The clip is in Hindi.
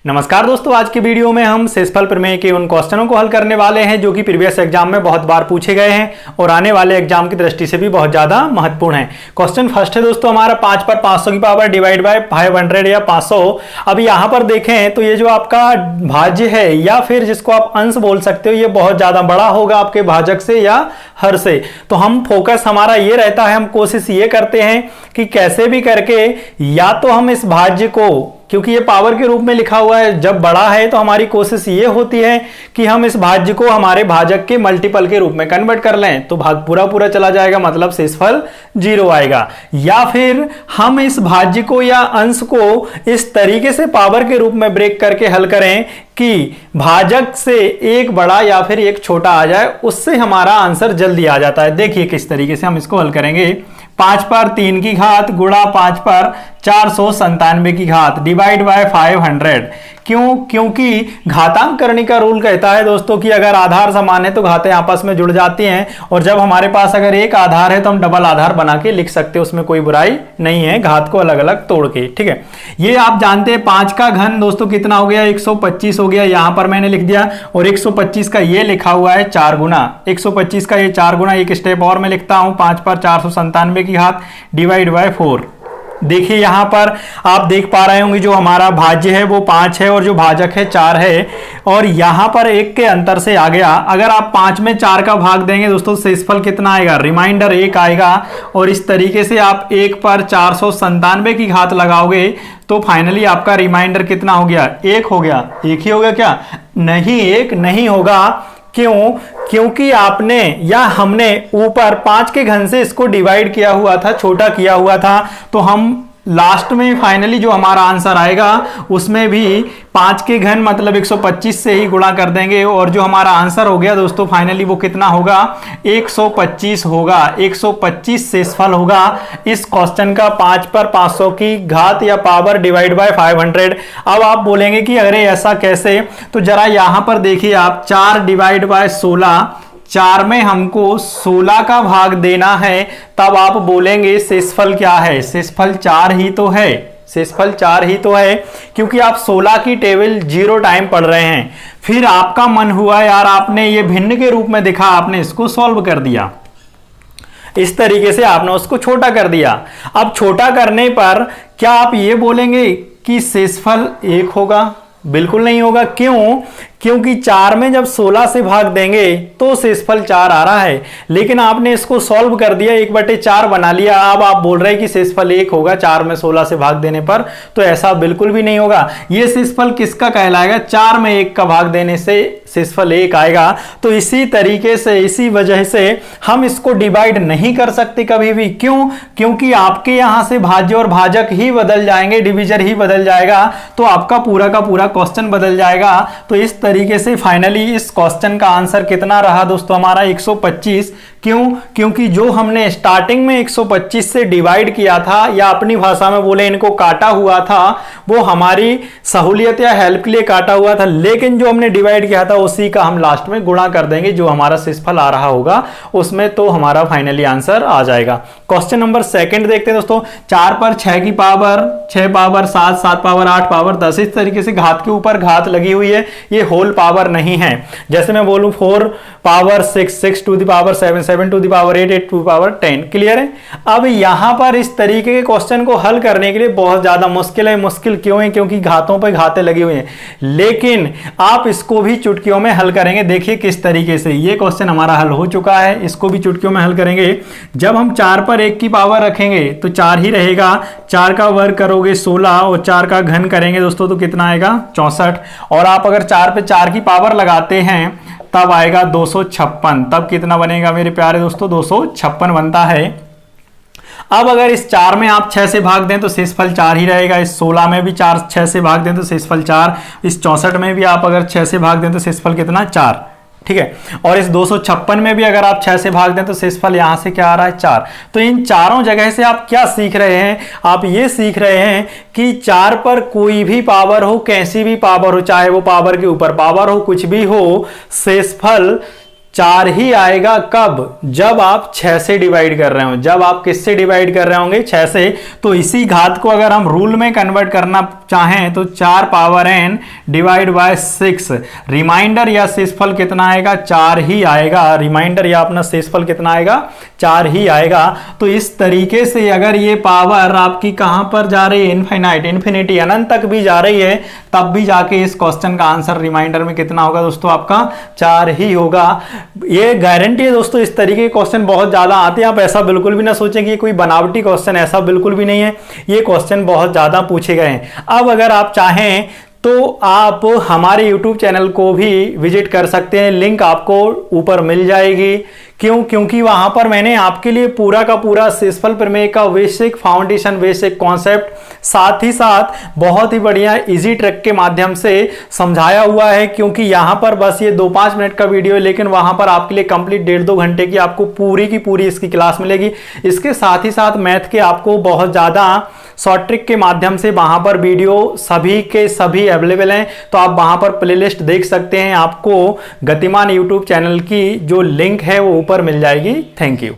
नमस्कार दोस्तों, आज की वीडियो में हम शेषफल प्रमेय के उन क्वेश्चनों को हल करने वाले हैं जो कि प्रीवियस एग्जाम में बहुत बार पूछे गए हैं और आने वाले एग्जाम की दृष्टि से भी बहुत ज्यादा महत्वपूर्ण है। क्वेश्चन फर्स्ट है दोस्तों हमारा 5 पर 500 की पावर डिवाइड बाय 500 या 500। अब यहाँ पर देखें तो ये जो आपका भाज्य है या फिर जिसको आप अंश बोल सकते हो, ये बहुत ज्यादा बड़ा होगा आपके भाजक से या हर से। तो हम फोकस हमारा ये रहता है, हम कोशिश ये करते हैं कि कैसे भी करके या तो हम इस भाज्य को, क्योंकि ये पावर के रूप में लिखा हुआ है, जब बड़ा है तो हमारी कोशिश ये होती है कि हम इस भाज्य को हमारे भाजक के मल्टीपल के रूप में कन्वर्ट कर लें, तो भाग पूरा पूरा चला जाएगा, मतलब शेषफल 0 आएगा। या फिर हम इस भाज्य को या अंश को इस तरीके से पावर के रूप में ब्रेक करके हल करें कि भाजक से एक बड़ा या फिर एक छोटा आ जाए, उससे हमारा आंसर जल्दी आ जाता है। देखिए किस तरीके से हम इसको हल करेंगे। 5 पर 3 की घात गुणा 5 पर 497 की घात डिवाइड बाय 500। क्योंकि घातांक करने का रूल कहता है दोस्तों कि अगर आधार समान है तो घातें आपस में जुड़ जाती हैं, और जब हमारे पास अगर एक आधार है तो हम डबल आधार बना के लिख सकते हैं, उसमें कोई बुराई नहीं है, घात को अलग अलग तोड़ के। ठीक है, ये आप जानते हैं 5 का घन दोस्तों कितना हो गया, 125 हो गया, यहां पर मैंने लिख दिया, और 125 का ये लिखा हुआ है 4 गुना, 125 का ये 4 गुना, एक स्टेप और मैं लिखता हूं, 5 पर 497 की घात डिवाइड बाय 4। देखिए यहां पर आप देख पा रहे होंगे जो हमारा भाज्य है वो 5 है और जो भाजक है 4 है, और यहां पर 1 के अंतर से आ गया। अगर आप 5 में 4 का भाग देंगे दोस्तों, शेषफल कितना आएगा, रिमाइंडर 1 आएगा, और इस तरीके से आप 1 पर 497 की घात लगाओगे तो फाइनली आपका रिमाइंडर कितना हो गया, 1 हो गया। एक ही हो गया क्या? नहीं, 1 नहीं होगा। क्यों? क्योंकि आपने या हमने ऊपर 5 के घन से इसको डिवाइड किया हुआ था, छोटा किया हुआ था, तो हम लास्ट में फाइनली जो हमारा आंसर आएगा उसमें भी 5 के घन मतलब 125 से ही गुणा कर देंगे, और जो हमारा आंसर हो गया दोस्तों फाइनली वो कितना होगा, 125 होगा। 125 शेषफल होगा इस क्वेश्चन का 5 पर 500 की घात या पावर डिवाइड बाय 500। अब आप बोलेंगे कि अरे ऐसा कैसे, तो जरा यहां पर देखिए आप, 4 डिवाइड बाय 16, 4 में हमको 16 का भाग देना है, तब आप बोलेंगे शेषफल क्या है, शेषफल 4 ही तो है, शेषफल 4 ही तो है, क्योंकि आप 16 की टेबल 0 टाइम पढ़ रहे हैं। फिर आपका मन हुआ यार आपने ये भिन्न के रूप में दिखा, आपने इसको सॉल्व कर दिया, इस तरीके से आपने उसको छोटा कर दिया। अब छोटा करने पर क्या आप ये बोलेंगे कि शेषफल 1 होगा? बिल्कुल नहीं होगा। क्यों? क्योंकि 4 में जब 16 से भाग देंगे तो शेषफल 4 आ रहा है, लेकिन आपने इसको सॉल्व कर दिया, 1/4 बना लिया। अब आप बोल रहे हैं कि शेषफल 1 होगा 4 में 16 से भाग देने पर, तो ऐसा बिल्कुल भी नहीं होगा। ये शेषफल किसका कहलाएगा? 4 में 1 का भाग देने से शेषफल 1 आएगा। तो इसी तरीके से, इसी वजह से हम इसको डिवाइड नहीं कर सकते कभी भी। क्यों? क्योंकि आपके यहां से भाज्य और भाजक ही बदल जाएंगे, डिविजर ही बदल जाएगा, तो आपका पूरा का पूरा क्वेश्चन बदल जाएगा। तो इस तरीके से फाइनली इस क्वेश्चन का आंसर कितना रहा दोस्तों हमारा, 125। क्यों? क्योंकि जो हमने स्टार्टिंग में 125 से डिवाइड किया था, या अपनी भाषा में बोले इनको काटा हुआ था, वो हमारी सहूलियत या हेल्प के लिए काटा हुआ था, लेकिन जो हमने डिवाइड किया था उसी का हम लास्ट में गुणा कर देंगे, जो हमारा शेषफल आ रहा होगा उसमें, तो हमारा फाइनली आंसर आ जाएगा। क्वेश्चन नंबर 2 देखते हैं दोस्तों। 4 पर 6 की पावर 6 पावर 7, 7 पावर 8 पावर 10, इस तरीके से घात के ऊपर घात लगी हुई है, ये होल पावर नहीं है। जैसे मैं बोलूं 4 power 6, 6 to the power 7, 7 to the power 8, 8 to the power 10। Clear है? अब यहां पर इस तरीके के क्वेश्चन को हल करने के लिए बहुत ज्यादा मुश्किल है। मुश्किल क्यों है? क्योंकि घातों पर घातें लगी हुई हैं, लेकिन आप इसको भी चुटकियों में हल करेंगे। देखिए किस तरीके से ये क्वेश्चन हमारा हल हो चुका है, इसको भी चुटकियों में हल करेंगे। जब हम 4 पर 1 की पावर रखेंगे तो 4 ही रहेगा, 4 का वर्ग करोगे 16 और 4 का घन करेंगे दोस्तों तो कितना आएगा, 64। और आप अगर 4 पे 4 की पावर लगाते हैं तब आएगा 256। तब कितना बनेगा मेरे प्यारे दोस्तों, 256 बनता है। अब अगर इस 4 में आप 6 से भाग दें तो शेषफल 4 ही रहेगा, इस 16 में भी 6 से भाग दें तो शेषफल 4, इस 64 में भी आप अगर 6 से भाग दें तो शेषफल कितना, 4। ठीक है, और इस 256 में भी अगर आप 6 से भाग दें तो शेषफल यहां से क्या आ रहा है, 4। तो इन चारों जगह से आप क्या सीख रहे हैं? आप ये सीख रहे हैं कि 4 पर कोई भी पावर हो, कैसी भी पावर हो, चाहे वो पावर के ऊपर पावर हो, कुछ भी हो, शेषफल 4 ही आएगा कब? जब आप 6 से डिवाइड कर रहे हो। जब आप किससे डिवाइड कर रहे होंगे? 6 से। तो इसी घात को अगर हम रूल में कन्वर्ट करना चाहें तो 4 power n divide by 6, remainder या शेषफल कितना आएगा? 4 ही आएगा। रिमाइंडर या अपना शेषफल कितना आएगा? 4 ही आएगा। तो इस तरीके से अगर ये पावर आपकी कहां पर जा रही है? इनफाइनाइट, इन्फिनिटी, अनंत तक भी जा रही है, तब भी जाके इस क्वेश्चन का आंसर रिमाइंडर में कितना होगा दोस्तों? आपका 4 ही होगा। ये गारंटी है दोस्तों। इस तरीके के क्वेश्चन बहुत ज्यादा आते हैं। आप ऐसा बिल्कुल भी ना सोचें कि कोई बनावटी क्वेश्चन, ऐसा बिल्कुल भी नहीं है। ये क्वेश्चन बहुत ज्यादा पूछे गए हैं। अब अगर आप चाहें तो आप हमारे YouTube चैनल को भी विजिट कर सकते हैं। लिंक आपको ऊपर मिल जाएगी। क्यों? क्योंकि वहां पर मैंने आपके लिए पूरा का पूरा शेषफल प्रमेय का बेसिक फाउंडेशन, बेसिक कॉन्सेप्ट, साथ ही साथ बहुत ही बढ़िया इजी ट्रिक के माध्यम से समझाया हुआ है। क्योंकि यहां पर बस ये 2-5 मिनट का वीडियो है, लेकिन वहां पर आपके लिए कंप्लीट 1.5-2 घंटे की आपको पूरी की पूरी इसकी क्लास मिलेगी। इसके साथ ही साथ मैथ के आपको बहुत ज्यादा शॉर्ट ट्रिक के माध्यम से वहां पर वीडियो सभी के सभी अवेलेबल हैं। तो आप वहां पर प्लेलिस्ट देख सकते हैं। आपको गतिमान YouTube चैनल की जो लिंक है वो ऊपर मिल जाएगी। Thank you.